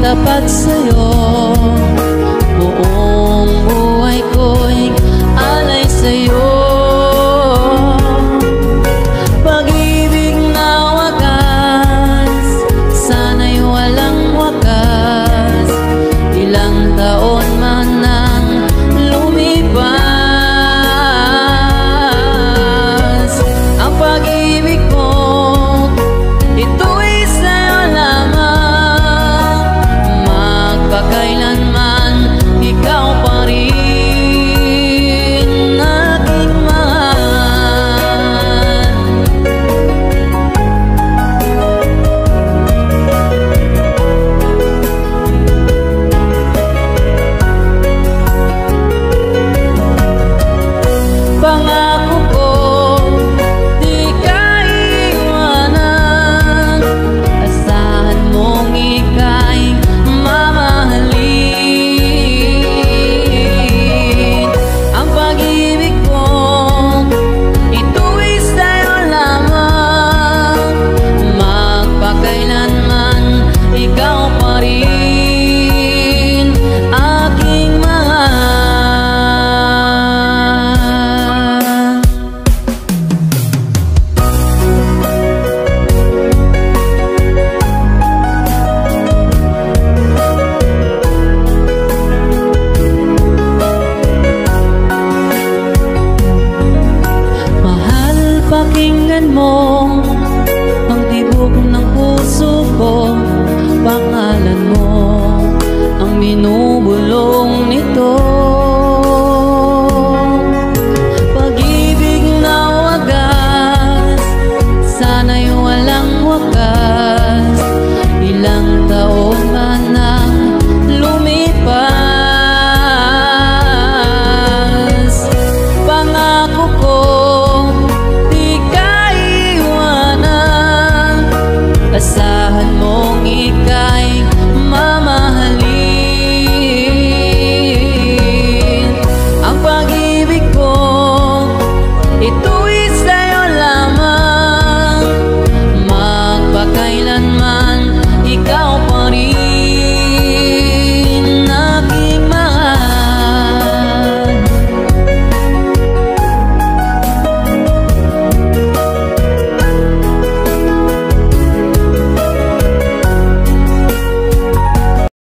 tapat sa'yo. Buong buhay ko'y alay sa'yo. Pag-ibig na wagas, sana'y walang wakas. Ilang taon man nang lumipas, ang pag-ibig ko, ito'y sa'yo lamang. Magpakailanman, ikaw pa rin aking mahal. Pangako ko, di ka iwanan. Asahan mong ika'y mamahalin. Ang pag-ibig ko, ito'y sa'yo lamang. Magpakailanman, ikaw pa rin aking mahal. Mahal, pakinggan mo ang tibok ng puso ko. Pangalan mo ang minuto